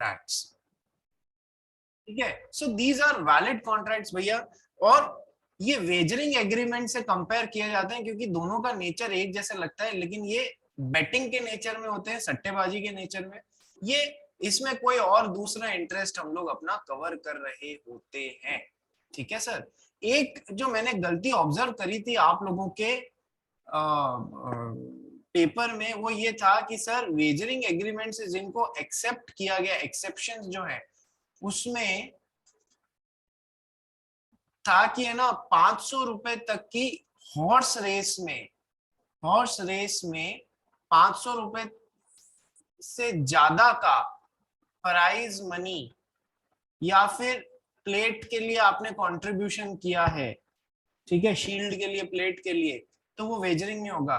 Contracts, ठीक है। So these are valid contracts भैया। और ये वेजरिंग एग्रीमेंट से कंपेयर किया जाता है क्योंकि दोनों का नेचर एक जैसा लगता है, लेकिन ये बेटिंग के नेचर में होते हैं, सट्टेबाजी के नेचर में। ये इसमें कोई और दूसरा इंटरेस्ट हम लोग अपना कवर कर रहे होते हैं, ठीक है सर। एक जो मैंने गलती ऑब्जर्व करी थी आप लोगों के पेपर में, वो ये था कि सर वेजरिंग एग्रीमेंट से जिनको एक्सेप्ट किया गया, एक्सेप्शन जो है उसमें था कि है ना 500 रुपए तक की हॉर्स रेस में, हॉर्स रेस में 500 रुपए से ज्यादा का प्राइज मनी या फिर प्लेट के लिए आपने कंट्रीब्यूशन किया है, ठीक है, शील्ड के लिए, प्लेट के लिए, तो वो वेजरिंग नहीं होगा।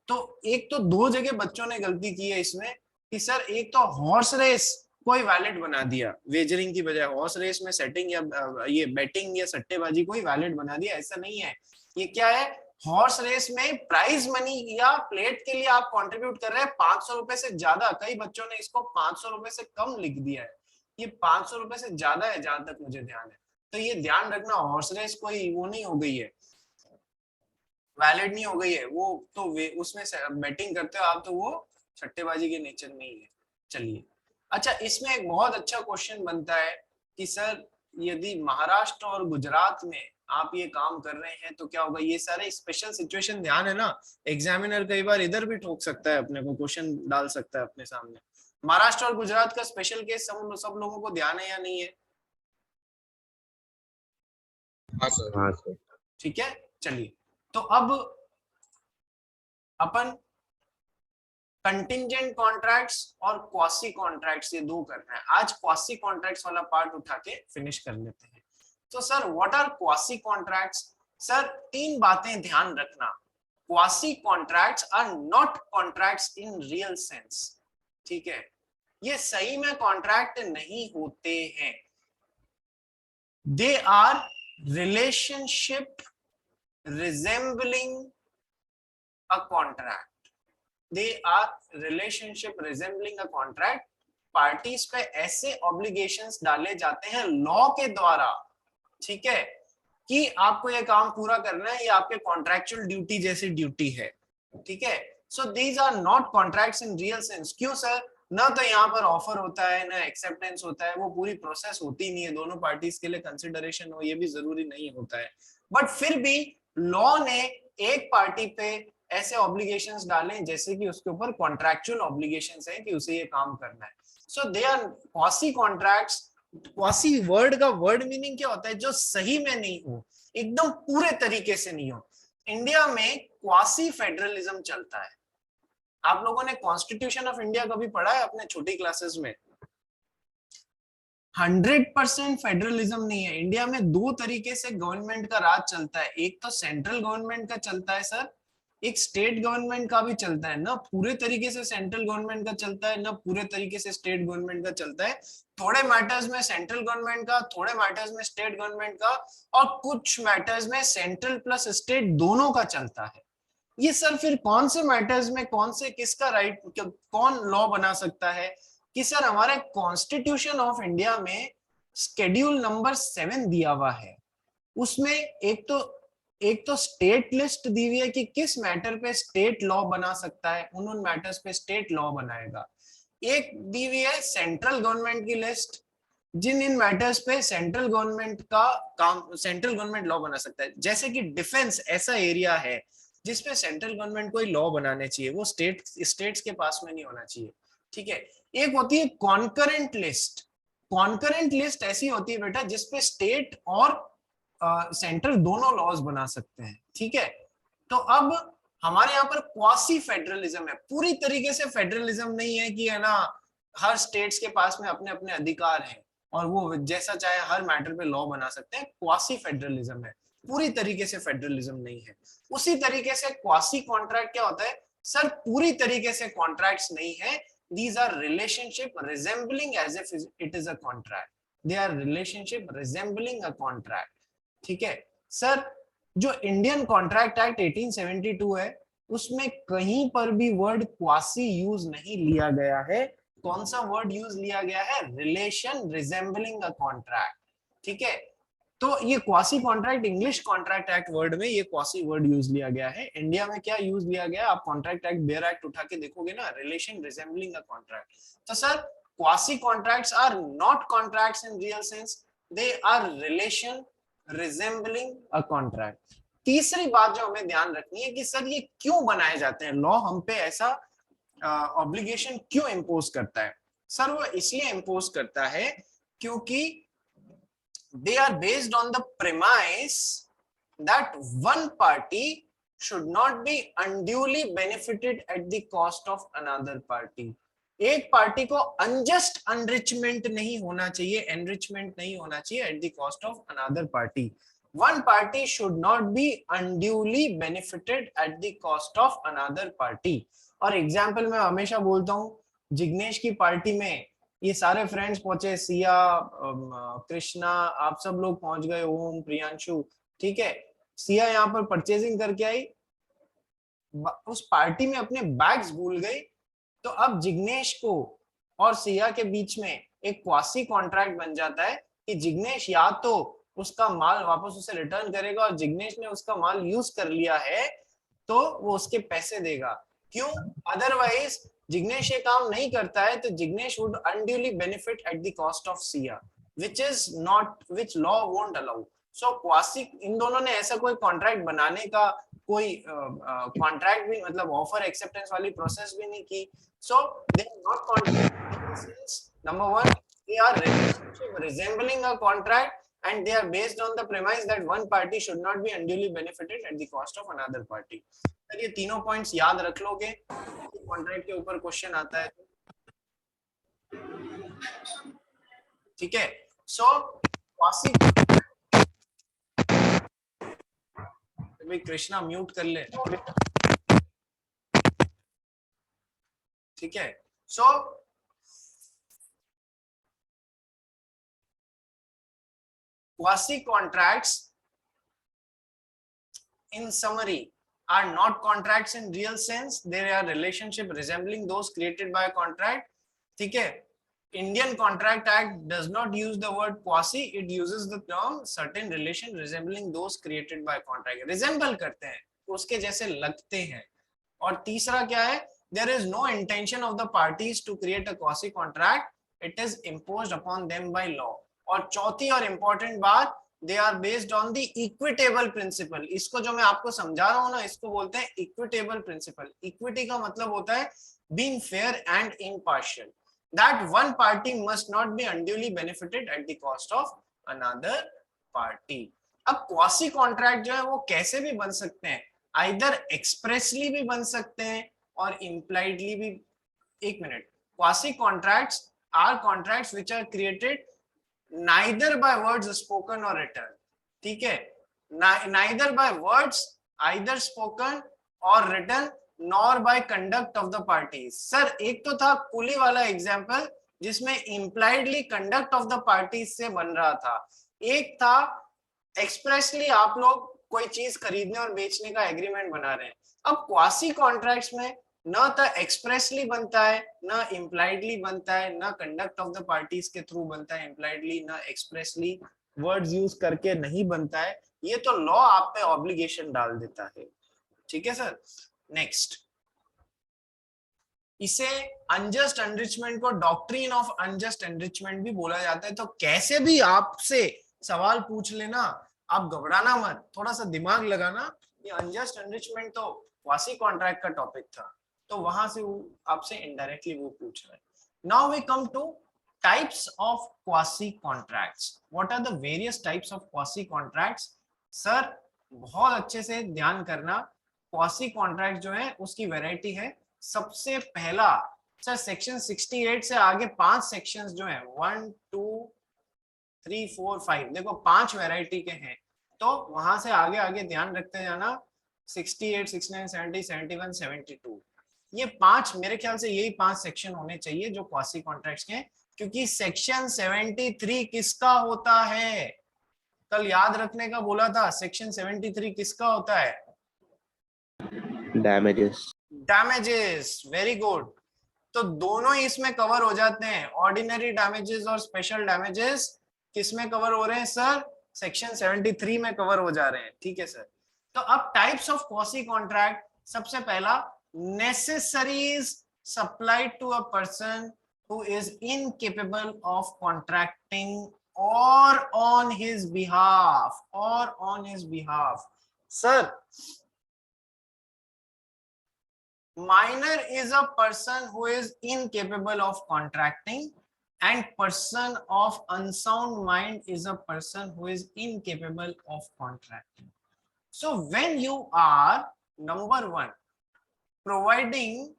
तो एक तो दो जगह बच्चों ने गलती की है इसमें कि सर एक तो हॉर्स रेस कोई वैलिड बना दिया वेजरिंग की बजाय, हॉर्स रेस में सेटिंग या ये बेटिंग या सट्टेबाजी कोई वैलिड बना दिया, ऐसा नहीं है। ये क्या है, हॉर्स रेस में प्राइज मनी या प्लेट के लिए आप कंट्रीब्यूट कर रहे हैं 500 रुपए से ज्यादा, कई बच्चों ने इसको 500 रुपए से कम लिख दिया है, ये 500 रुपए से ज्यादा है जहां तक मुझे ध्यान है। तो ये ध्यान रखना, हॉर्स रेस कोई वो नहीं हो गई है, वैलिड नहीं हो गई है वो, तो उसमें बेटिंग करते हो आप तो वो सट्टेबाजी के नेचर में ही है। चलिए, अच्छा इसमें एक बहुत अच्छा क्वेश्चन बनता है कि सर यदि महाराष्ट्र और गुजरात में आप ये काम कर रहे हैं तो क्या होगा। ये सारे स्पेशल सिचुएशन ध्यान है ना, एग्जामिनर कई बार इधर भी ठोक सकता है, अपने को क्वेश्चन डाल सकता है अपने सामने। महाराष्ट्र और गुजरात का स्पेशल केस सब लोगों को ध्यान है या नहीं है? हाँ सर, हाँ सर। ठीक है, चलिए तो अब अपन कंटिंजेंट कॉन्ट्रैक्ट्स और क्वासी कॉन्ट्रैक्ट्स ये दो करना है आज। क्वासी कॉन्ट्रैक्ट्स वाला पार्ट उठा के फिनिश कर लेते हैं। तो sir what are quasi contracts? Sir तीन बातें ध्यान रखना। Quasi contracts are not contracts in real sense, ठीक है, ये सही में कॉन्ट्रैक्ट नहीं होते हैं। They are relationship resembling a contract, they are relationship resembling a contract। Parties पे ऐसे ऑब्लिगेशंस डाले जाते हैं लॉ के द्वारा, ठीक है, कि आपको ये काम पूरा करना है, ये आपके कॉन्ट्रैक्चुअल ड्यूटी जैसी ड्यूटी है, ठीक है। So these are not contracts in real sense. क्यों सर? ना तो यहाँ पर ऑफर होता है ना एक्सेप्टेंस होता है, वो पूरी प्रोसेस होती नहीं है, दोनों पार्टीज के लिए कंसिडरेशन हो ये भी जरूरी नहीं होता है। बट फिर भी लॉ ने एक पार्टी पे ऐसे ऑब्लिगेशंस डाले जैसे कि उसके ऊपर कॉन्ट्रैक्चुअल ऑब्लिगेशंस है कि उसे ये काम करना है। So they are quasi contracts. Quasi word का वर्ड मीनिंग क्या होता है? जो सही में नहीं हो, एकदम पूरे तरीके से नहीं हो। इंडिया में क्वासी फेडरलिज्म चलता है। आप लोगों ने कॉन्स्टिट्यूशन ऑफ इंडिया कभी पढ़ा है अपने छोटी क्लासेस में? 100% फेडरलिज्म नहीं है। इंडिया में दो तरीके से गवर्नमेंट का राज चलता है, एक तो सेंट्रल गवर्नमेंट का चलता है सर, एक स्टेट गवर्नमेंट का भी चलता है। ना पूरे तरीके से सेंट्रल गवर्नमेंट का चलता है, ना पूरे तरीके से स्टेट गवर्नमेंट का चलता है। थोड़े मैटर्स में सेंट्रल गवर्नमेंट का, थोड़े मैटर्स में स्टेट गवर्नमेंट का, और कुछ मैटर्स में सेंट्रल प्लस स्टेट दोनों का चलता है। ये सर फिर कौन से मैटर्स में कौन से किसका राइट, कौन लॉ बना सकता है कि सर हमारे कॉन्स्टिट्यूशन ऑफ इंडिया में शेड्यूल नंबर 7 दिया हुआ है, उसमें एक तो स्टेट लिस्ट दी हुई है कि किस मैटर पे स्टेट लॉ बना सकता है, उन मैटर्स पे स्टेट लॉ बनाएगा। एक दी हुई है सेंट्रल गवर्नमेंट की लिस्ट, जिन इन मैटर्स पे सेंट्रल गवर्नमेंट का काम, सेंट्रल गवर्नमेंट लॉ बना सकता है। जैसे कि डिफेंस ऐसा एरिया है जिसपे सेंट्रल गवर्नमेंट को लॉ बनाने चाहिए, वो स्टेट्स के पास में नहीं होना चाहिए, ठीक है। एक होती है कॉन्करेंट लिस्ट। कॉन्करेंट लिस्ट ऐसी होती है बेटा जिसपे स्टेट और सेंट्रल दोनों लॉज बना सकते हैं, ठीक है। तो अब हमारे यहाँ पर क्वासी फेडरलिज्म है, पूरी तरीके से फेडरलिज्म नहीं है कि है ना हर स्टेट्स के पास में अपने अपने अधिकार हैं और वो जैसा चाहे हर मैटर पे लॉ बना सकते हैं। क्वासी फेडरलिज्म है, पूरी तरीके से फेडरलिज्म नहीं है। उसी तरीके से क्वासी कॉन्ट्रैक्ट क्या होता है? सर पूरी तरीके से कॉन्ट्रैक्ट्स नहीं है, these are relationship resembling as if it is a contract, they are relationship resembling a contract, ठीक है सर। जो इंडियन कॉन्ट्रैक्ट एक्ट 1872 है उसमें कहीं पर भी वर्ड क्वासी यूज नहीं लिया गया है कौन सा वर्ड यूज लिया गया है? रिलेशन रिजेंबलिंग अ कॉन्ट्रैक्ट, ठीक है। तो ये quasi contract, English contract act word में ये क्वासी वर्ड यूज लिया गया है। इंडिया में क्या यूज लिया गया? आप कॉन्ट्रैक्ट एक्ट, बेयर एक्ट उठा के देखोगे ना, रिलेशन रिजेंबलिंग अ कॉन्ट्रैक्ट। तो sir quasi contracts are not contracts in real sense, they are relation resembling a contract. तीसरी बात जो हमें ध्यान रखनी है कि सर ये क्यों बनाए जाते हैं, लॉ हम पे ऐसा ऑब्लिगेशन क्यों इम्पोज करता है? सर वो इसलिए इम्पोज करता है क्योंकि they are based on the premise that one party should not be unduly benefited at the cost of another party. एक पार्टी को अनजस्ट अनरिचमेंट नहीं होना चाहिए, एनरिचमेंट नहीं होना चाहिए eight the cost of another party. One party should not be unduly benefited eight the cost of another party. और example मैं हमेशा बोलता हूं, जिग्नेश की पार्टी में ये सारे फ्रेंड्स पहुंचे, सिया, कृष्णा, आप सब लोग पहुंच गए, ओम, प्रियांशु, ठीक है। सिया यहाँ पर परचेजिंग करके आई, उस पार्टी में अपने बैग्स भूल गई, तो अब जिग्नेश को और सिया के बीच में एक क्वासी कॉन्ट्रैक्ट बन जाता है कि जिग्नेश या तो उसका माल वापस उसे रिटर्न करेगा, और जिग्नेश ने उसका माल यूज कर लिया है तो वो उसके पैसे देगा। क्यों? अदरवाइज जिग्नेश ये काम नहीं करता है तो Jignesh would unduly benefit at the cost of Siya, which is not, which law won't allow. So quasi, इन दोनों ने ऐसा कोई कॉन्ट्रैक्ट बनाने का कोई कॉन्ट्रैक्ट भी, मतलब ऑफर एक्सेप्टेंस वाली प्रोसेस भी नहीं की। So they are not contract. Number one, they are relationship resembling a contract and they are based on the premise that one party should not be unduly benefited at the cost of another party. Sir ये तीनों points याद रख लोगे, contract के ऊपर question आता है, ठीक है। सो क्वासी, भाई कृष्णा म्यूट कर ले, ठीक है। सो quasi contracts in summary are not contracts in real sense, they are relationship resembling those created by a contract, ठीक है। Indian Contract Act does not use the word quasi, it uses the term certain relation resembling those created by contract, resemble करते हैं, उसके जैसे लगते हैं। और तीसरा क्या है? There is no intention of the parties to create a quasi contract, it is imposed upon them by law। और चौथी और इंपॉर्टेंट बात, they are based on the equitable principle. इसको जो मैं आपको समझा रहा हूं ना, इसको बोलते हैं इक्विटेबल प्रिंसिपल। इक्विटी का मतलब होता है being fair and impartial, that one party must not be unduly benefited eight the cost of another party. अब क्वासी कॉन्ट्रैक्ट जो है वो कैसे भी बन सकते हैं, आइदर एक्सप्रेसली भी बन सकते हैं और इम्प्लाइडली भी। एक minute, quasi contracts are contracts which are created neither by words spoken or written, ठीक है। neither by words either spoken or written nor by conduct of the parties। Sir एक तो था कुली वाला एग्जांपल जिसमें impliedly conduct of the parties से बन रहा था, एक था एक्सप्रेसली आप लोग कोई चीज खरीदने और बेचने का एग्रीमेंट बना रहे हैं। अब क्वासी कॉन्ट्रैक्ट्स में न तो एक्सप्रेसली बनता है, न इम्प्लाइडली बनता है, न कंडक्ट ऑफ द पार्टीज के थ्रू बनता है इम्प्लाइडली, न एक्सप्रेसली वर्ड्स यूज करके नहीं बनता है। ये तो लॉ आप पे ऑब्लिगेशन डाल देता है, ठीक है सर। नेक्स्ट, इसे अनजस्ट एनरिचमेंट को डॉक्ट्रिन ऑफ अनजस्ट एनरिचमेंट भी बोला जाता है। तो कैसे भी आपसे सवाल पूछ लेना, आप घबराना मत, थोड़ा सा दिमाग लगाना। ये अनजस्ट एनरिचमेंट तो क्वासी कॉन्ट्रैक्ट का टॉपिक था, तो वहां से वो आपसे इनडायरेक्टली वो पूछ रहा है। Now we come to types of quasi contracts. What are the various types of quasi contracts? Sir बहुत अच्छे से ध्यान करना, क्वासी कॉन्ट्रैक्ट जो है उसकी वैरायटी है। सबसे पहला सर सेक्शन 68 से आगे 5 सेक्शंस जो है 1 2 3 4 5, देखो 5 वैरायटी के हैं, तो वहां से आगे आगे ध्यान रखते जाना। 68, 69, 70, 71, 72, ये 5 मेरे ख्याल से यही 5 सेक्शन होने चाहिए जो क्वासी कॉन्ट्रैक्ट्स के हैं, क्योंकि सेक्शन 73 किसका होता है? कल याद रखने का बोला था, सेक्शन 73 किसका होता है? Damages. Damages, very good। तो दोनों ही इसमें कवर हो जाते हैं। ऑर्डिनरी डैमेजेस और स्पेशल डैमेजेस किस में कवर हो रहे हैं सर? सेक्शन 73 में कवर हो जा रहे हैं। ठीक है सर। तो अब टाइप्स ऑफ क्वासी कॉन्ट्रैक्ट, सबसे पहला necessaries supplied to a person who is incapable of contracting or on his behalf. Sir, minor is a person who is incapable of contracting, and person of unsound mind is a person who is incapable of contracting. So when you are, number one, providing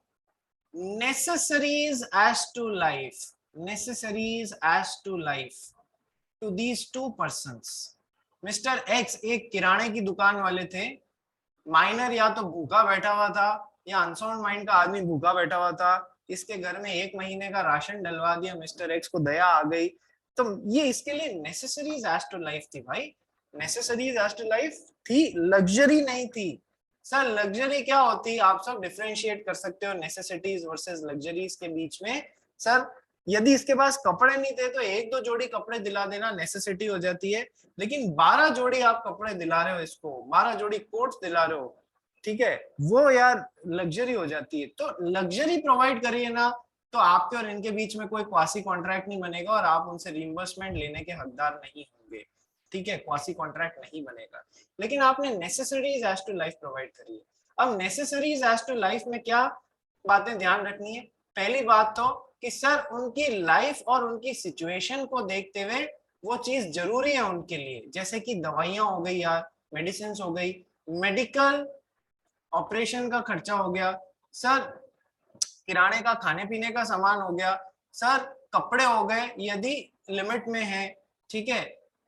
necessaries as to life to these two persons. Mister x एक किराने की दुकान वाले थे, minor या तो भूखा बैठा हुआ था या अनसाउंड माइंड का आदमी भूखा बैठा हुआ था, इसके घर में 1 महीने का राशन डलवा दिया, मिस्टर एक्स को दया आ गई, तो ये इसके लिए नेसेसरीज एज टू लाइफ थी भाई, नेसेसरीज एज टू लाइफ थी, लग्जरी नहीं थी। सर लग्जरी क्या होती है आप सब डिफरेंशिएट कर सकते हो नेसेसिटीज वर्सेस लग्जरीज के बीच में। सर यदि इसके पास कपड़े नहीं थे तो 1-2 जोड़ी कपड़े दिला देना नेसेसिटी हो जाती है, लेकिन 12 जोड़ी आप कपड़े दिला रहे हो, इसको 12 जोड़ी कोट्स दिला रहे हो, ठीक है, वो यार लग्जरी हो जाती है। तो लग्जरी प्रोवाइड करिए ना, तो आपके और इनके बीच में कोई क्वासी कॉन्ट्रैक्ट नहीं बनेगा और आप उनसे रिइंबर्समेंट लेने के हकदार नहीं होंगे। ठीक है, क्वासी कॉन्ट्रैक्ट नहीं बनेगा। लेकिन आपने necessaries as to life provide करी है। अब नेसेसरीज एज टू लाइफ में क्या बातें ध्यान रखनी है? पहली बात तो कि सर उनकी लाइफ और उनकी सिचुएशन को देखते हुए वो चीज जरूरी है उनके लिए, जैसे कि दवाइयां हो गई यार, मेडिसिन हो गई, मेडिकल ऑपरेशन का खर्चा हो गया, सर किराने का खाने पीने का सामान हो गया, सर कपड़े हो गए यदि लिमिट में है, ठीक है,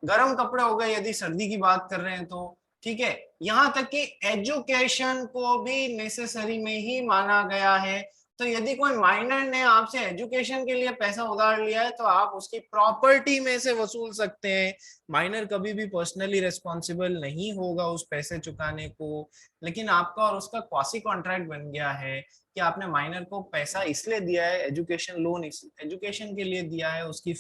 गर्म कपड़े हो गए यदि सर्दी की बात कर रहे हैं तो, ठीक है, यहाँ तक कि एजुकेशन को भी नेसेसरी में ही माना गया है। तो यदि कोई माइनर ने आपसे एजुकेशन के लिए पैसा उधार लिया है तो आप उसकी प्रॉपर्टी में से वसूल सकते हैं। माइनर कभी भी पर्सनली रिस्पॉन्सिबल नहीं होगा उस पैसे चुकाने को, लेकिन आपका और उसका क्वासी कॉन्ट्रैक्ट बन गया है कि आपने माइनर को पैसा इसलिए दिया है, एजुकेशन लोन एजुकेशन के लिए दिया है, उसकी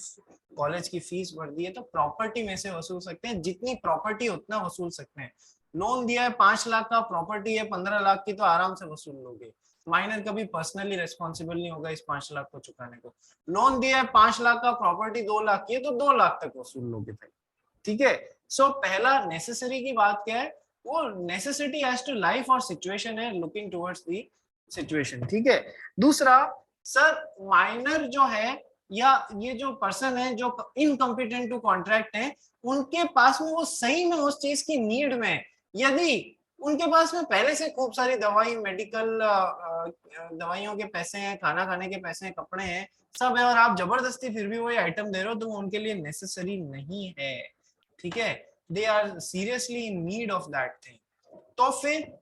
कॉलेज की फीस भर दी है, तो प्रॉपर्टी में से वसूल सकते हैं, जितनी प्रॉपर्टी उतना वसूल सकते हैं। लोन दिया है 5 लाख का, प्रॉपर्टी है 15 लाख की, तो आराम से वसूल लोगे। माइनर कभी पर्सनली रिस्पॉन्सिबल नहीं होगा इस 5 लाख को चुकाने को। लोन दिया है 5 लाख का, प्रॉपर्टी 2 लाख की है, तो 2 लाख तक वसूल लोगे भाई। ठीक है, सो पहला नेसेसरी की बात क्या है, वो नेसेसिटी एज टू लाइफ और सिचुएशन है, लुकिंग टुवर्ड्स दी सिचुएशन। ठीक है, दूसरा सर माइनर जो है या ये जो पर्सन है जो इनकॉम्पिटेंट टू कॉन्ट्रैक्ट है, उनके पास में वो सही में उस चीज की नीड में, यदि उनके पास में पहले से खूब सारी दवाई, मेडिकल दवाइयों के पैसे हैं, खाना खाने के पैसे हैं, कपड़े हैं, सब है, और आप जबरदस्ती फिर भी वही आइटम दे रहे हो, तो उनके लिए नेसेसरी नहीं है। ठीक है, they are seriously in need of that thing. तो फिर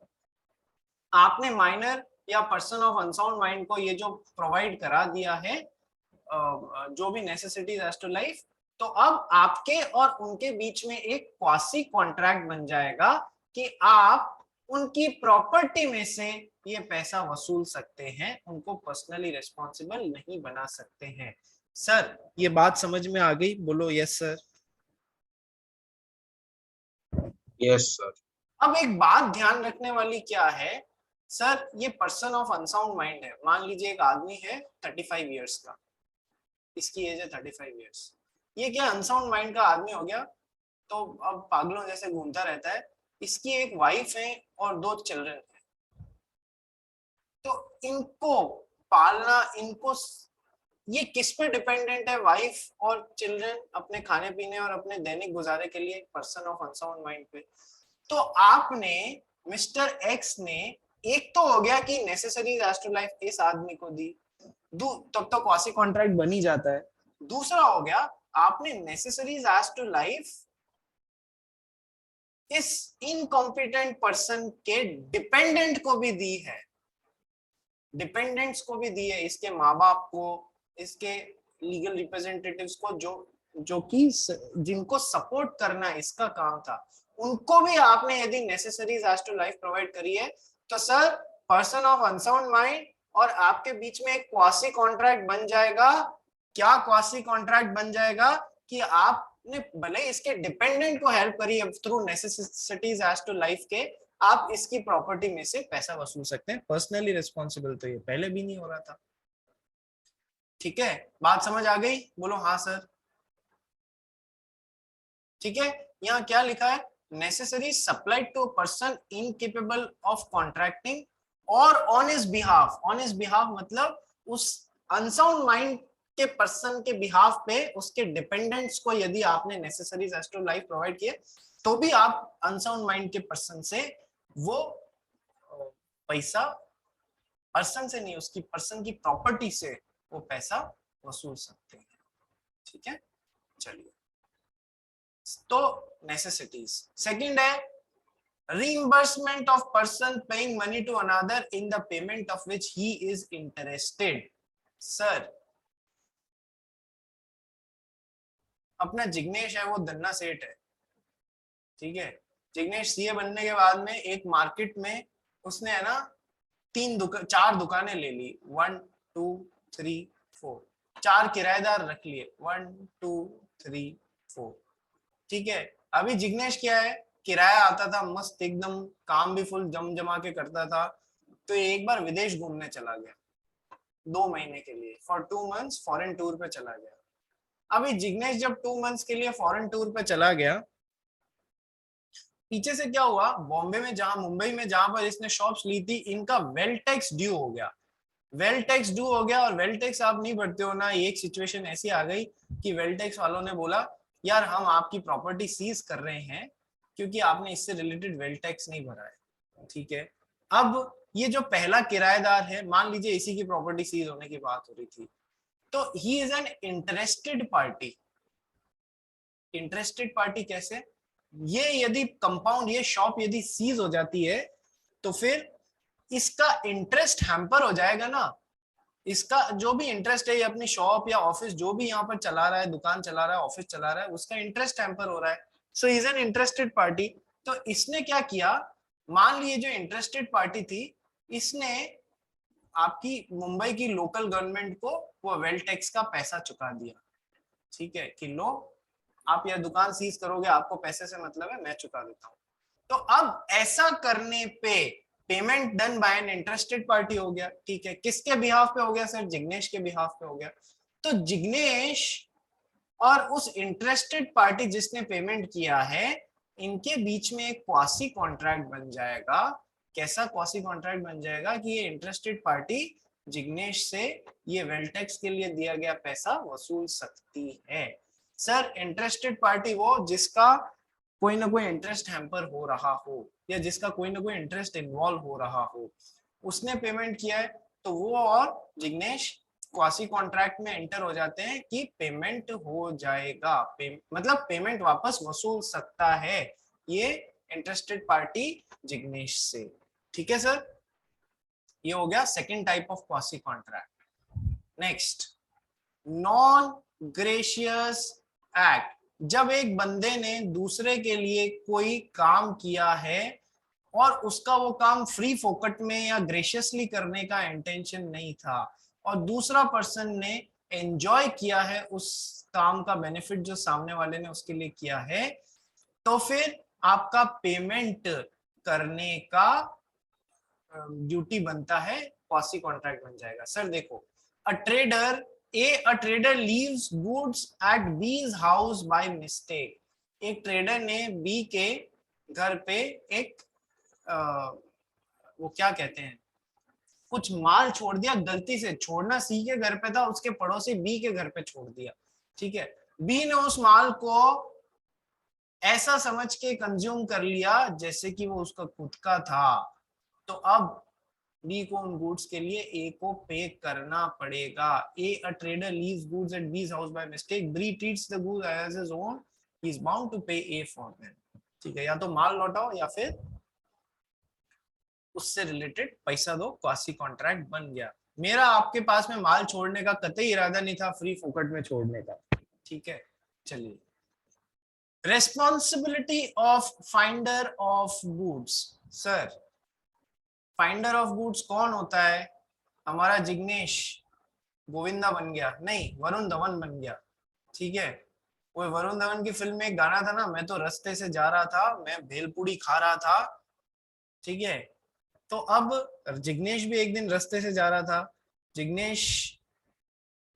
आपने माइनर या पर्सन ऑफ अनसाउंड माइंड को ये जो प्रोवाइड करा दिया है जो भी नेसेसिटीज एज टू लाइफ, तो अब आपके और उनके बीच में एक क्वासी कॉन्ट्रैक्ट बन जाएगा कि आप उनकी प्रॉपर्टी में से ये पैसा वसूल सकते हैं, उनको पर्सनली रिस्पॉन्सिबल नहीं बना सकते हैं। सर ये बात समझ में आ गई? बोलो यस सर। Yes sir. अब एक बात ध्यान रखने वाली क्या है सर, ये पर्सन ऑफ अनसाउंड माइंड है, मान लीजिए एक आदमी है 35 इयर्स का, इसकी एज है 35 इयर्स, ये क्या अनसाउंड माइंड का आदमी हो गया, तो अब पागलों जैसे घूमता रहता है, इसकी एक वाइफ है और 2 चिल्ड्रन है, तो इनको पालना, इनको ये किस पे डिपेंडेंट है, वाइफ और चिल्ड्रन, अपने खाने पीने और अपने दैनिक गुजारे के लिए पर्सन ऑफ अनसाउंड माइंड पे। तो आपने मिस्टर एक्स ने एक तो हो गया कि नेसेसरीज एज टू लाइफ इस आदमी को दी, तब तो क्वासी कॉन्ट्रैक्ट बन ही जाता है। दूसरा हो गया आपने नेसेसरीज एज टू लाइफ इस इनकॉम्पिटेंट पर्सन के डिपेंडेंट को भी दी है, डिपेंडेंट्स को भी दी है, इसके माँ बाप को, इसके लीगल रिप्रेजेंटेटिव्स को, जो कि जिनको सपोर्ट करना इसका काम था, उनको भी आपने यदि necessaries as to life provide करी है, तो sir person of unsound mind और आपके बीच में एक क्वासी कॉन्ट्रैक्ट बन जाएगा। क्या क्वासी कॉन्ट्रैक्ट बन जाएगा कि आपने भले इसके डिपेंडेंट को हेल्प करी through necessities as to life के, आप इसकी प्रॉपर्टी में से पैसा वसूल सकते हैं। पर्सनली रिस्पॉन्सिबल तो ये पहले भी नहीं हो रहा था। ठीक है, बात समझ आ गई? बोलो हाँ सर। ठीक है, यहाँ क्या लिखा है? Necessary supplied to a person incapable of contracting और on his behalf. On his behalf मतलब उस अनसाउंड माइंड के पर्सन के बिहाफ पे उसके डिपेंडेंट्स को यदि आपने necessaries as to life provide किए, तो भी आप अनसाउंड माइंड के पर्सन से वो पैसा, पर्सन से नहीं, उसकी पर्सन की प्रॉपर्टी से वो पैसा वसूल सकते हैं। ठीक है, चलिए। तो नेसेसिटीज। सेकंड है reimbursement of person paying money to another in the payment of which he is interested। Sir, अपना जिग्नेश है वो धन्ना सेठ है, ठीक है। जिग्नेश सीए बनने के बाद में एक मार्केट में उसने है ना 4 दुकानें ले ली, 1 2 3 4, 4 किराएदार रख लिए, 1 2 3 4। ठीक है, अभी जिग्नेश क्या है, किराया आता था मस्त एकदम, काम भी फुल जम जमा के करता था। तो एक बार विदेश घूमने चला गया 2 महीने के लिए, फॉर 2 मंथ्स फॉरेन टूर पे चला गया। अभी जिग्नेश जब 2 मंथ्स के लिए फॉरेन टूर पे चला गया, पीछे से क्या हुआ, बॉम्बे में जहां, मुंबई में जहां पर इसने शॉप्स ली थी, इनका वेल टैक्स ड्यू हो गया। वेल टैक्स ड्यू हो गया, और वेल टैक्स आप नहीं भरते हो ना, एक सिचुएशन ऐसी आ गई कि वेल टैक्स वालों ने बोला यार हम आपकी प्रॉपर्टी सीज कर रहे हैं क्योंकि आपने इससे रिलेटेड वेल टैक्स नहीं भरा है। ठीक है, अब ये जो पहला किराएदार है, मान लीजिए इसी की प्रॉपर्टी सीज होने की बात हो रही थी, तो he is an interested party. Interested party कैसे? ये यदि कंपाउंड, ये शॉप यदि सीज हो जाती है तो फिर इसका इंटरेस्ट हैम्पर हो जाएगा ना। इसका जो भी इंटरेस्ट है, ये अपनी शॉप या ऑफिस जो भी यहाँ पर चला रहा है, दुकान चला रहा है, ऑफिस चला रहा है, उसका इंटरेस्ट हैम्पर हो रहा है। So is an interested party. तो इसने क्या किया, मान लिए जो इंटरेस्टेड पार्टी थी, इसने आपकी मुंबई की लोकल गवर्नमेंट को वो वेल टैक्स का पैसा चुका दिया। ठीक है, कि लो आप यह दुकान सीज करोगे, आपको पैसे से मतलब है, मैं चुका देता हूँ। तो अब ऐसा करने पे payment done by an interested party हो गया। ठीक है, किसके बिहाफ पे हो गया सर? जिग्नेश के बिहाफ पे हो गया। तो जिग्नेश और उस इंटरेस्टेड पार्टी जिसने पेमेंट किया है, इनके बीच में एक क्वासी कॉन्ट्रैक्ट बन जाएगा। कैसा क्वासी कॉन्ट्रैक्ट बन जाएगा कि ये इंटरेस्टेड पार्टी जिग्नेश से ये वेल टैक्स के लिए दिया गया पैसा वसूल सकती है। सर, इंटरेस्टेड पार्टी वो जिसका कोई ना कोई इंटरेस्ट हैम्पर हो रहा हो, या जिसका कोई ना कोई इंटरेस्ट इन्वॉल्व हो रहा हो, उसने पेमेंट किया है, तो वो और जिग्नेश क्वासी कॉन्ट्रैक्ट में एंटर हो जाते हैं कि पेमेंट हो जाएगा, मतलब पेमेंट वापस वसूल सकता है ये इंटरेस्टेड पार्टी जिग्नेश से। ठीक है सर, ये हो गया second type of quasi contract. Next, non gracious act. जब एक बंदे ने दूसरे के लिए कोई काम किया है और उसका वो काम फ्री फोकट में या ग्रेशियसली करने का इंटेंशन नहीं था, और दूसरा पर्सन ने एंजॉय किया है उस काम का बेनिफिट जो सामने वाले ने उसके लिए किया है, तो फिर आपका पेमेंट करने का ड्यूटी बनता है, क्वासी कॉन्ट्रैक्ट बन जाएगा। सर देखो, a trader leaves goods at बीज हाउस बाय मिस्टेक। एक ट्रेडर ने बी के घर पे एक वो क्या कहते हैं, कुछ माल छोड़ दिया, गलती से छोड़ना सी के घर पे था, उसके पड़ोसी बी के घर पे छोड़ दिया। ठीक है, बी ने उस माल को ऐसा समझ के कंज्यूम कर लिया जैसे कि वो उसका खुद का था। तो अब बी को उन गुड्स के लिए ए को पे करना पड़ेगा। A trader leaves goods at B's house by mistake. B treats the goods as his own. He is bound to pay A for them. ठीक है, या तो माल लौटाओ या फिर उससे रिलेटेड पैसा दो, क्वासी कॉन्ट्रैक्ट बन गया। मेरा आपके पास में माल छोड़ने का कतई इरादा नहीं था, फ्री फोकट में छोड़ने का। ठीक है, चलिए। Responsibility of finder of goods. Sir, finder of goods कौन होता है? हमारा जिग्नेश गोविंदा बन गया, नहीं वरुण धवन बन गया, ठीक है। वो वरुण धवन की फिल्म में एक गाना था ना, मैं तो रास्ते से जा रहा था, मैं भेलपूरी खा रहा था, ठीक है। तो अब जिग्नेश भी एक दिन रास्ते से जा रहा था। जिग्नेश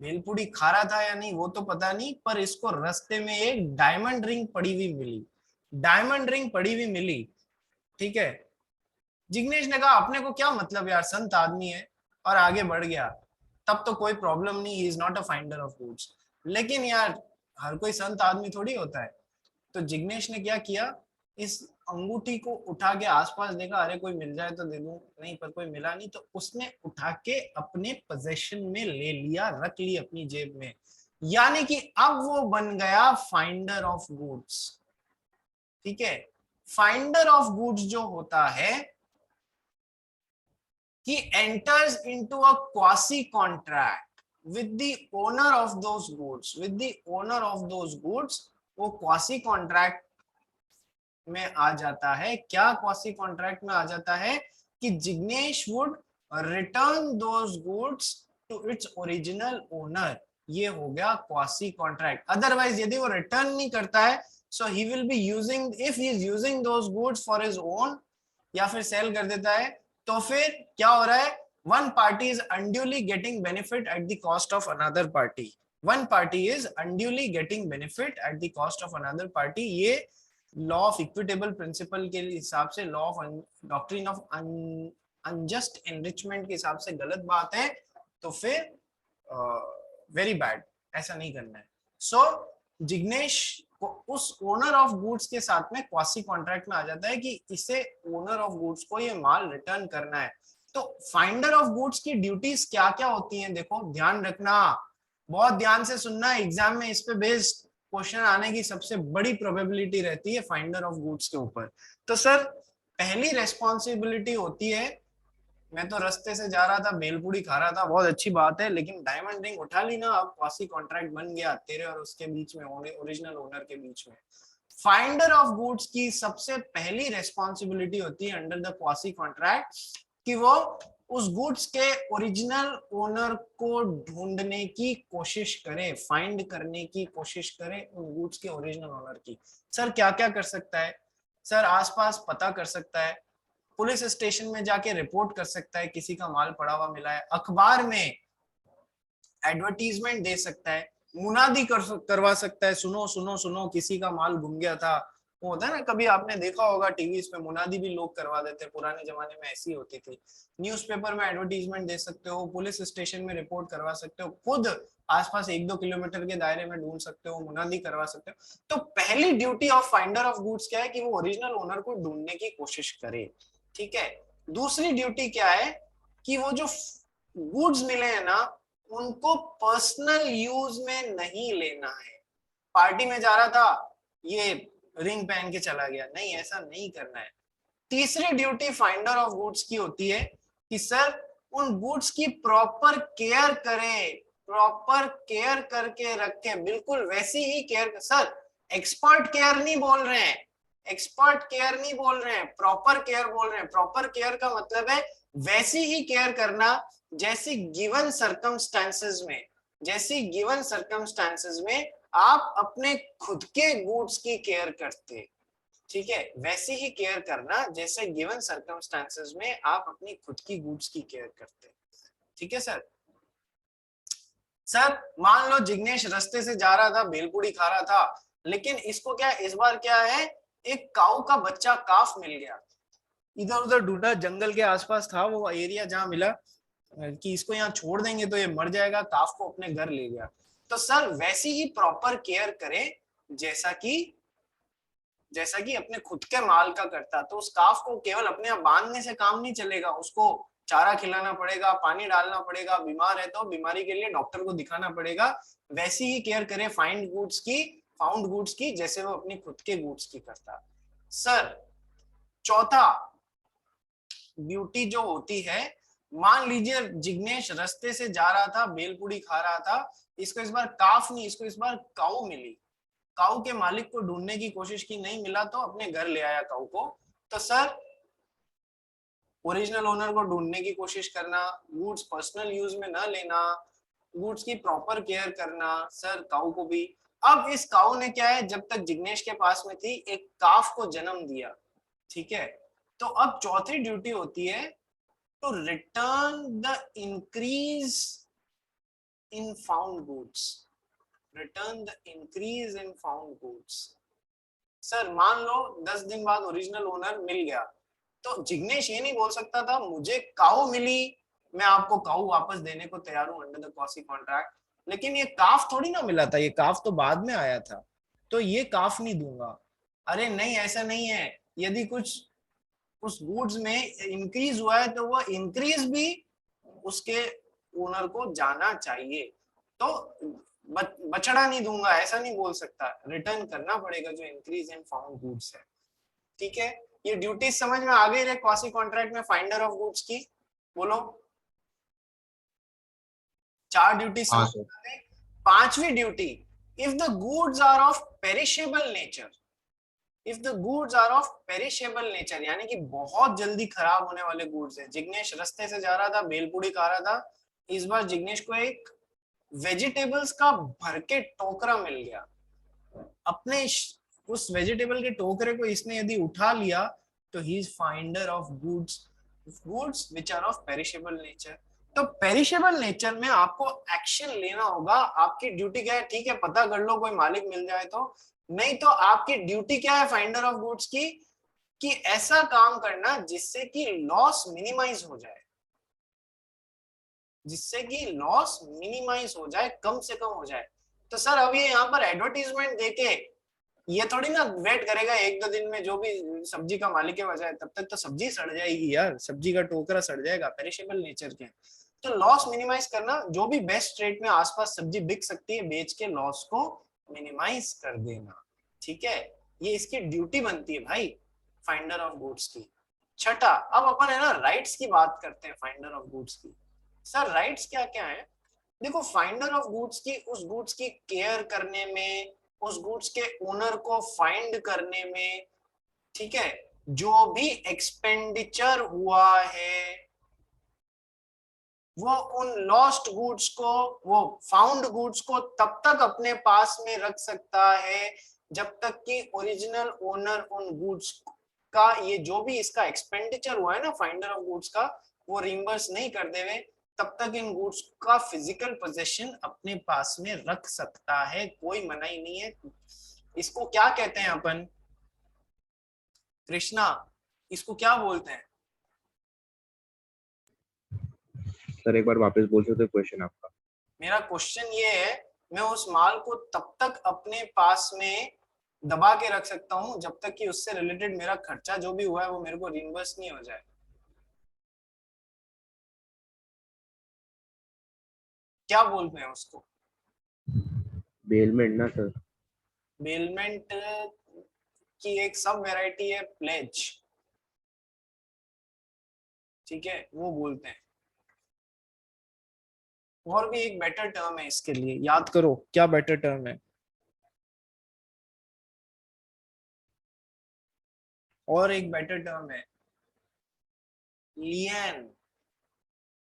भेलपूरी खा रहा था या नहीं वो तो पता नहीं, पर इसको रास्ते में एक डायमंड रिंग पड़ी हुई मिली, डायमंड रिंग पड़ी हुई मिली, ठीक है। जिग्नेश ने कहा अपने को क्या मतलब यार, संत आदमी है, और आगे बढ़ गया। तब तो कोई प्रॉब्लम नहीं, he is not a finder of goods. लेकिन यार हर कोई संत आदमी थोड़ी होता है। तो जिग्नेश ने क्या किया, इस अंगूठी को उठा के आसपास देखा, अरे कोई मिल जाए तो दे दूं, नहीं, पर कोई मिला नहीं, तो उसने उठा के अपने पोजेशन में ले लिया, रख ली अपनी जेब में। यानी कि अब वो बन गया फाइंडर ऑफ गुड्स, ठीक है। फाइंडर ऑफ गुड्स जो होता है, he enters into a quasi contract with the owner of those goods, with the owner of those goods, वो क्वासी कॉन्ट्रैक्ट में आ जाता है। क्या क्वासी कॉन्ट्रैक्ट में आ जाता है कि Jignesh would return those goods to its original owner, ये हो गया क्वासी कॉन्ट्रैक्ट। अदरवाइज यदि वो रिटर्न नहीं करता है, so he will be using, if he is using those goods for his own, या फिर सेल कर देता है, तो फिर क्या हो रहा है, one party is unduly getting benefit at the cost of another party, one party is unduly getting benefit at the cost of another party. ये लॉ ऑफ इक्विटेबल प्रिंसिपल के हिसाब से, law of doctrine of unjust enrichment के हिसाब से गलत बात है। तो फिर वेरी बैड, ऐसा नहीं करना है। सो जिग्नेश को उस ओनर ऑफ गुड्स के साथ में क्वासी कॉन्ट्रैक्ट में आ जाता है कि इसे ओनर ऑफ गुड्स को ये माल रिटर्न करना है। तो फाइंडर ऑफ गुड्स की ड्यूटीज क्या क्या होती हैं, देखो ध्यान रखना, बहुत ध्यान से सुनना, एग्जाम में इस पे बेस्ड क्वेश्चन आने की सबसे बड़ी प्रोबेबिलिटी रहती है फाइंडर ऑफ गुड्स के ऊपर। तो सर पहली रेस्पॉन्सिबिलिटी होती है, मैं तो रास्ते से जा रहा था, भेलपूरी खा रहा था, बहुत अच्छी बात है, लेकिन डायमंड रिंग उठा ली ना, अब क्वासी कॉन्ट्रैक्ट बन गया तेरे और उसके बीच में, ओरिजिनल ओनर के बीच में। फाइंडर ऑफ गुड्स की सबसे पहली रेस्पॉन्सिबिलिटी होती है अंडर द क्वासी कॉन्ट्रैक्ट कि वो उस गुड्स के ओरिजिनल ओनर को ढूंढने की कोशिश करे, फाइंड करने की कोशिश करे उन गुड्स के ओरिजिनल ओनर की। सर क्या क्या कर सकता है, सर आसपास पता कर सकता है, पुलिस स्टेशन में जाके रिपोर्ट कर सकता है किसी का माल पड़ा हुआ मिला है, अखबार में एडवर्टीजमेंट दे सकता है, मुनादी करवा सकता है, सुनो सुनो सुनो किसी का माल गुम गया था। वो होता है ना, कभी आपने देखा होगा टीवी पे मुनादी भी लोग करवा देते हैं, पुराने जमाने में ऐसी होती थी। न्यूज़पेपर में एडवर्टीजमेंट दे सकते हो, पुलिस स्टेशन में रिपोर्ट करवा सकते हो, खुद आसपास 1-2 किलोमीटर के दायरे में ढूंढ सकते हो, मुनादी करवा सकते हो। तो पहली duty of finder of goods क्या है कि वो ओरिजिनल ओनर को ढूंढने की कोशिश करे, ठीक है। दूसरी ड्यूटी क्या है कि वो जो गुड्स मिले हैं ना, उनको पर्सनल यूज में नहीं लेना है। पार्टी में जा रहा था, ये रिंग पहन के चला गया, नहीं, ऐसा नहीं करना है। तीसरी ड्यूटी फाइंडर ऑफ गुड्स की होती है कि सर उन गुड्स की प्रॉपर केयर करे, प्रॉपर केयर करके रखे, बिल्कुल वैसी ही केयर। सर एक्सपर्ट केयर नहीं बोल रहे हैं, एक्सपर्ट केयर नहीं बोल रहे हैं, प्रॉपर केयर बोल रहे हैं। प्रॉपर केयर का मतलब है वैसी ही केयर करना जैसी गिवन सर्कमस्टेंसेस में, जैसी गिवन सर्कमस्टेंसेस में आप अपने खुद के गुड्स की केयर करते, ठीक है, वैसी ही केयर करना जैसे गिवन सर्कमस्टेंसेस में आप अपनी खुद की गुड्स की केयर करते, ठीक है सर। सर मान लो जिग्नेश रास्ते से जा रहा था, भेलपूरी खा रहा था, लेकिन इसको क्या इस बार क्या है, एक काऊ का बच्चा काफ मिल गया, इधर उधर ढूंढा, जंगल के आसपास था वो एरिया जहां मिला कि इसको यहाँ छोड़ देंगे तो ये मर जाएगा, काफ को अपने घर ले गया। तो सर वैसी ही प्रॉपर केयर करें जैसा कि अपने खुद के माल का करता। तो उस काफ को केवल अपने आप बांधने से काम नहीं चलेगा, उसको चारा खिलाना पड़ेगा, पानी डालना पड़ेगा, बीमार है तो बीमारी के लिए डॉक्टर को दिखाना पड़ेगा। वैसी ही केयर करें फाउंड गुड्स की जैसे वो अपनी खुद के गुड्स की करता। सर चौथा ड्यूटी जो होती है, मान लीजिए जिग्नेश रास्ते से जा रहा था, भेलपूरी खा रहा था, इसको इस बार काफ नहीं, इसको इस बार काऊ मिली, काऊ के मालिक को ढूंढने की कोशिश की, नहीं मिला तो अपने घर ले आया काऊ को। तो सर ओरिजिनल ओनर को ढूंढने की कोशिश करना, गुड्स पर्सनल यूज में न लेना, गुड्स की प्रॉपर केयर करना, सर काऊ को भी। अब इस काऊ ने क्या है, जब तक जिग्नेश के पास में थी, एक काफ को जन्म दिया, ठीक है। तो अब चौथी ड्यूटी होती है to return the increase in found goods, return the increase in found goods. Sir मान लो 10 दिन बाद ओरिजिनल ओनर मिल गया, तो जिग्नेश ये नहीं बोल सकता था मुझे काऊ मिली, मैं आपको काऊ वापस देने को तैयार हूं अंडर द कॉसी कॉन्ट्रैक्ट, लेकिन ये काफ थोड़ी ना मिला था, ये काफ तो बाद में आया था, तो ये काफ नहीं दूंगा। अरे नहीं, ऐसा नहीं है, यदि कुछ उस गुड्स में इंक्रीज हुआ है तो वो इंक्रीज भी उसके ओनर को जाना चाहिए, तो बछड़ा नहीं दूंगा ऐसा नहीं बोल सकता, रिटर्न करना पड़ेगा जो इंक्रीज इन फाउंड गुड्स है, ठीक है। ये ड्यूटीज समझ में आ गई रे क्वासी कॉन्ट्रैक्ट में फाइंडर ऑफ गुड्स की, बोलो। 4 ड्यूटी हाँ समझ सर। में आ गई। पांचवी duty, if the goods are of perishable nature, if the goods are of perishable nature, यानी कि बहुत जल्दी खराब होने वाले गुड्स है। जिग्नेश रास्ते से जा रहा था, भेलपूरी खा रहा था, इस बार जिग्नेश को एक वेजिटेबल्स का भर के टोकरा मिल गया, अपने उस वेजिटेबल के टोकरे को इसने यदि उठा लिया तो he is finder of goods, goods which are of perishable nature. तो पेरिशेबल नेचर में आपको एक्शन लेना होगा। आपकी ड्यूटी क्या है, ठीक है पता कर लो कोई मालिक मिल जाए तो, नहीं तो आपकी ड्यूटी क्या है फाइंडर ऑफ गुड्स की, कि ऐसा काम करना जिससे कि लॉस मिनिमाइज हो जाए, जिससे कि लॉस मिनिमाइज हो जाए, कम से कम हो जाए। तो सर अब ये यहाँ पर एडवर्टीजमेंट देके ये थोड़ी ना वेट करेगा 1-2 दिन में जो भी सब्जी का मालिक है वजह, तब तक तो सब्जी सड़ जाएगी यार, सब्जी का टोकरा सड़ जाएगा, पेरिशेबल नेचर के। तो लॉस मिनिमाइज करना, जो भी बेस्ट रेट में आसपास सब्जी बिक सकती है बेच के लॉस को मिनिमाइज कर देना, ठीक है। ये इसकी ड्यूटी बनती है भाई फाइंडर ऑफ गुड्स की। छठा, अब अपन है ना राइट्स की बात करते हैं फाइंडर ऑफ गुड्स की। सर राइट्स क्या क्या है, देखो फाइंडर ऑफ गुड्स की उस गुड्स की केयर करने में, उस गुड्स के ओनर को फाइंड करने में, ठीक है, जो भी एक्सपेंडिचर हुआ है वो उन लॉस्ट गुड्स को, वो फाउंड गुड्स को तब तक अपने पास में रख सकता है जब तक कि ओरिजिनल ओनर उन गुड्स का, ये जो भी इसका एक्सपेंडिचर हुआ है ना फाइंडर ऑफ गुड्स का, वो रिम्बर्स नहीं कर देवे, तब तक इन गुड्स का फिजिकल पोजेशन अपने पास में रख सकता है, कोई मनाही नहीं है। इसको क्या कहते हैं अपन, कृष्णा, इसको क्या बोलते हैं? सर एक बार वापस बोल सकते क्वेश्चन आपका? मेरा क्वेश्चन ये है, मैं उस माल को तब तक अपने पास में दबा के रख सकता हूं जब तक कि उससे रिलेटेड मेरा खर्चा जो भी हुआ है वो मेरे को रिइंबर्स नहीं हो जाए। क्या बोलते हैं उसको? बेलमेंट ना सर? बेलमेंट की एक सब वैरायटी है प्लेज, ठीक है, वो बोलते हैं। और भी एक बेटर टर्म है इसके लिए, याद करो क्या बेटर टर्म है। और एक बेटर टर्म है लियन।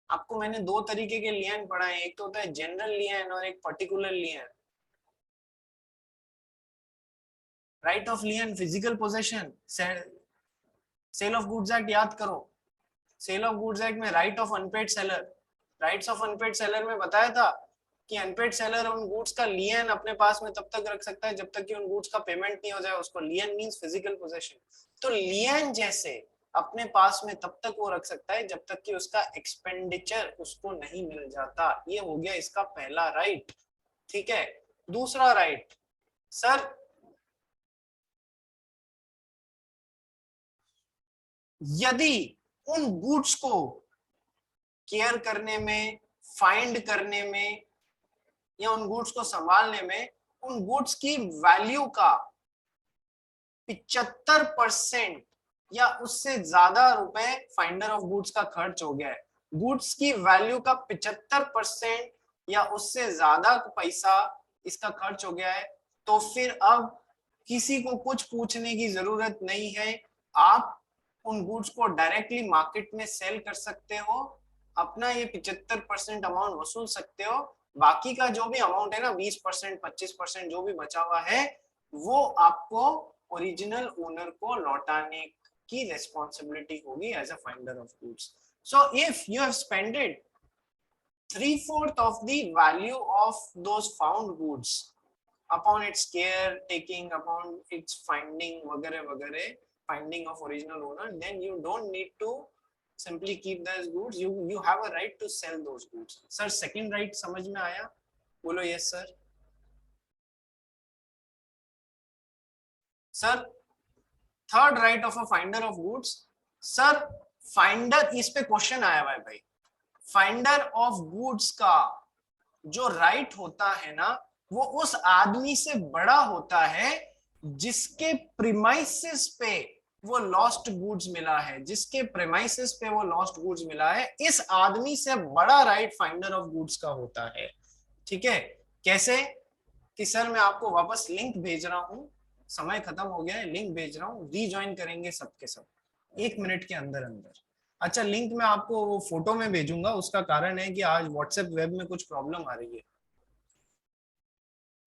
आपको मैंने 2 तरीके के लियन पढ़ाए, एक तो होता है जनरल लियन और एक particular lien. Right of lien physical possession, sale of goods act याद करो, सेल ऑफ गुड्स एक्ट में right of unpaid seller, rights of unpaid seller में बताया था कि अनपेड सेलर उन गुड्स का लियन अपने पास में तब तक रख सकता है जब तक कि उन गुड्स का पेमेंट नहीं हो जाए, उसको लियन मींस फिजिकल पोजेशन। तो लियन जैसे अपने पास में तब तक वो रख सकता है जब तक कि उसका एक्सपेंडिचर उसको नहीं मिल जाता। ये हो गया इसका पहला राइट, ठीक है। दूसरा राइट, सर यदि उन गुड्स को केयर करने में, फाइंड करने में या उन गुड्स को संभालने में उन गुड्स की वैल्यू का 75% या उससे ज्यादा रुपए फाइंडर ऑफ गुड्स का खर्च हो गया है, गुड्स की वैल्यू का 75% या उससे ज्यादा पैसा इसका खर्च हो गया है, तो फिर अब किसी को कुछ पूछने की जरूरत नहीं है, आप उन गुड्स को डायरेक्टली मार्केट में सेल कर सकते हो, अपना ये 75% अमाउंट वसूल सकते हो, बाकी का जो भी अमाउंट है ना 20% 25% जो भी बचा हुआ है वो आपको ओरिजिनल ओनर को लौटाने की रिस्पॉन्सिबिलिटी होगी as a finder of goods. So if you have spended 3/4 of the value of those found goods upon its care taking, upon its finding वगैरह वगैरह, finding of original owner, then you don't need to simply keep those goods. You have a right to sell those goods. Sir, second right समझ में आया? बोलो yes sir. Sir, third right of a finder of goods. Sir, finder इस पे question आया हुआ है भाई. फाइंडर ऑफ गुड्स का जो राइट होता है ना वो उस आदमी से बड़ा होता है जिसके प्रीमाइसेस पे वो लॉस्ट गुड्स मिला है, जिसके प्रीमाइसेस पे वो लॉस्ट गुड्स मिला है, इस आदमी से बड़ा राइट फाइंडर ऑफ गुड्स का होता है. ठीक है, कैसे कि सर मैं आपको वापस लिंक भेज रहा हूं, समय खत्म हो गया है, लिंक भेज रहा हूं, रीजॉइन करेंगे सबके सब 1 मिनट के अंदर अंदर. अच्छा, लिंक मैं आपको वो फोटो में भेजूंगा, उसका कारण है कि आज व्हाट्सएप वेब में कुछ प्रॉब्लम आ रही है.